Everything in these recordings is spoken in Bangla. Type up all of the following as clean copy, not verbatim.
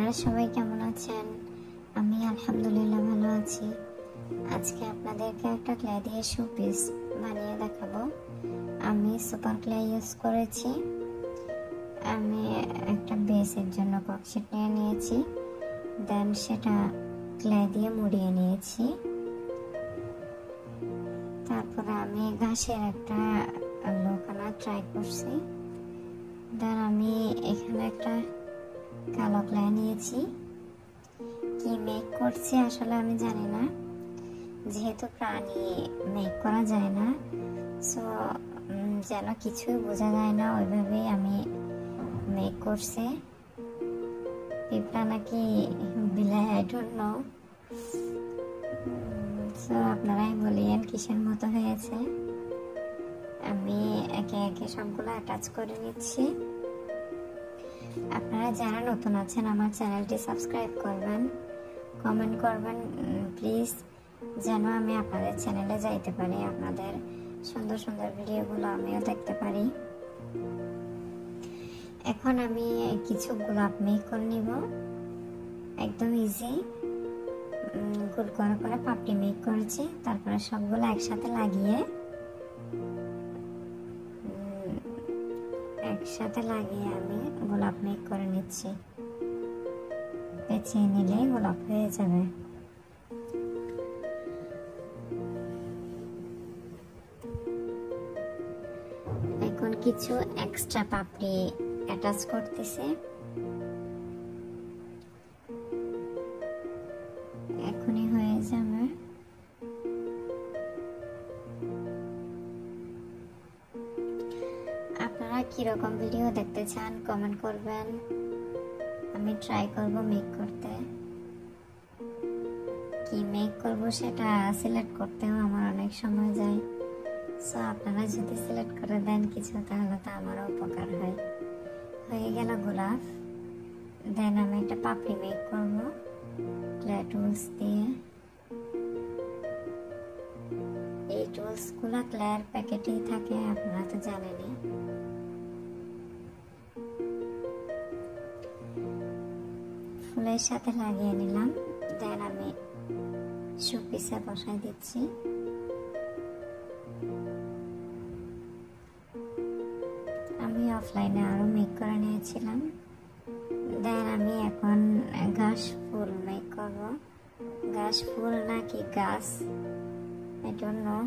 আপনারা সবাই কেমন আছেন? আমি আলহামদুলিল্লাহ ভালো আছি। আজকে আপনাদেরকে একটা ক্লে দিয়ে শোপিস বানিয়ে দেখাবো। আমি সুপার ক্লে ইউজ করেছি। আমি একটা বেসের জন্য ককশিট নিয়ে নিয়েছি, দেন সেটা ক্লে দিয়ে মুড়িয়ে নিয়েছি। তারপরে আমি ঘাসের একটা লোকানা ট্রাই করছি। দেন আমি এখানে একটা কালো ক্লে নিয়েছি। কি মেক করছি আসলে আমি জানি না, যেহেতু প্রাণী মেক করা যায় না, সো যেন কিছুই বোঝা যায় না, ওইভাবেই আমি মেক করছি। পিঁপড়া নাকি বিলাই, আই ডোন্ট নো। সো আপনারাই বলিয়েন কিসের মতো হয়েছে। আমি একে একে সবগুলো অ্যাটাচ করে নিচ্ছি। আপনারা যারা নতুন আছেন আমার চ্যানেলটি সাবস্ক্রাইব করবেন, কমেন্ট করবেন প্লিজ, যেন আমি আপনাদের চ্যানেলে যাইতে পারি, আপনাদের সুন্দর সুন্দর ভিডিওগুলো আমিও দেখতে পারি। এখন আমি কিছু গোলাপ মেক করে নিব, একদম ইজি। গোল করে পাপড়ি মেক করেছি, তারপরে সবগুলো একসাথে লাগিয়ে আমি গোলাপ মেক করে নিচ্ছি। পেঁচিয়ে নিলে গোলাপ হয়ে যাবে। এখন কিছু এক্সট্রা পাপড়ি অ্যাটাচ করতেছে। এখনই হয়ে যাবে। আপনারা কিরকম ভিডিও দেখতে চান কমেন্ট করবেন, আমি ট্রাই করব মেক করতে। কি মেক করব সেটা সিলেক্ট করতেও আমার অনেক সময় যায়, সো আপনারা যদি সিলেক্ট করে দেন কিছু, তাহলে তো আমারও উপকার হয়। হয়ে গেল গোলাপ। দেন আমি একটা পাপড়ি মেক করব ক্লে টুলস দিয়ে। এই টুলসগুলো ক্লের প্যাকেটেই থাকে, আপনারা তো জানেনই। ফুলের সাথে লাগিয়ে নিলাম। দেন আমি শোপিসে বসাই দিচ্ছি। আমি অফলাইনে আরো মেক করে নিয়েছিলাম। দেন আমি এখন ঘাস ফুল মেক করব। ঘাস ফুল নাকি গাছ, আই ডোন্ট নো।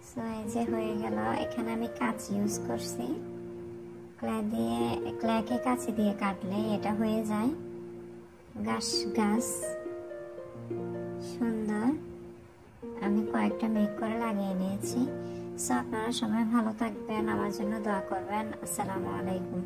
সো এই যে হয়ে গেল। এখানে আমি কাঁচ ইউজ করছি। ক্লেকে কাঁচি দিয়ে কাটলে এটা হয়ে যায় গাছ। সুন্দর। আমি কয়েকটা মেক করে লাগিয়ে নিয়েছি। সো আপনারা সবাই ভালো থাকবেন, আমার জন্য দোয়া করবেন। আসসালামু আলাইকুম।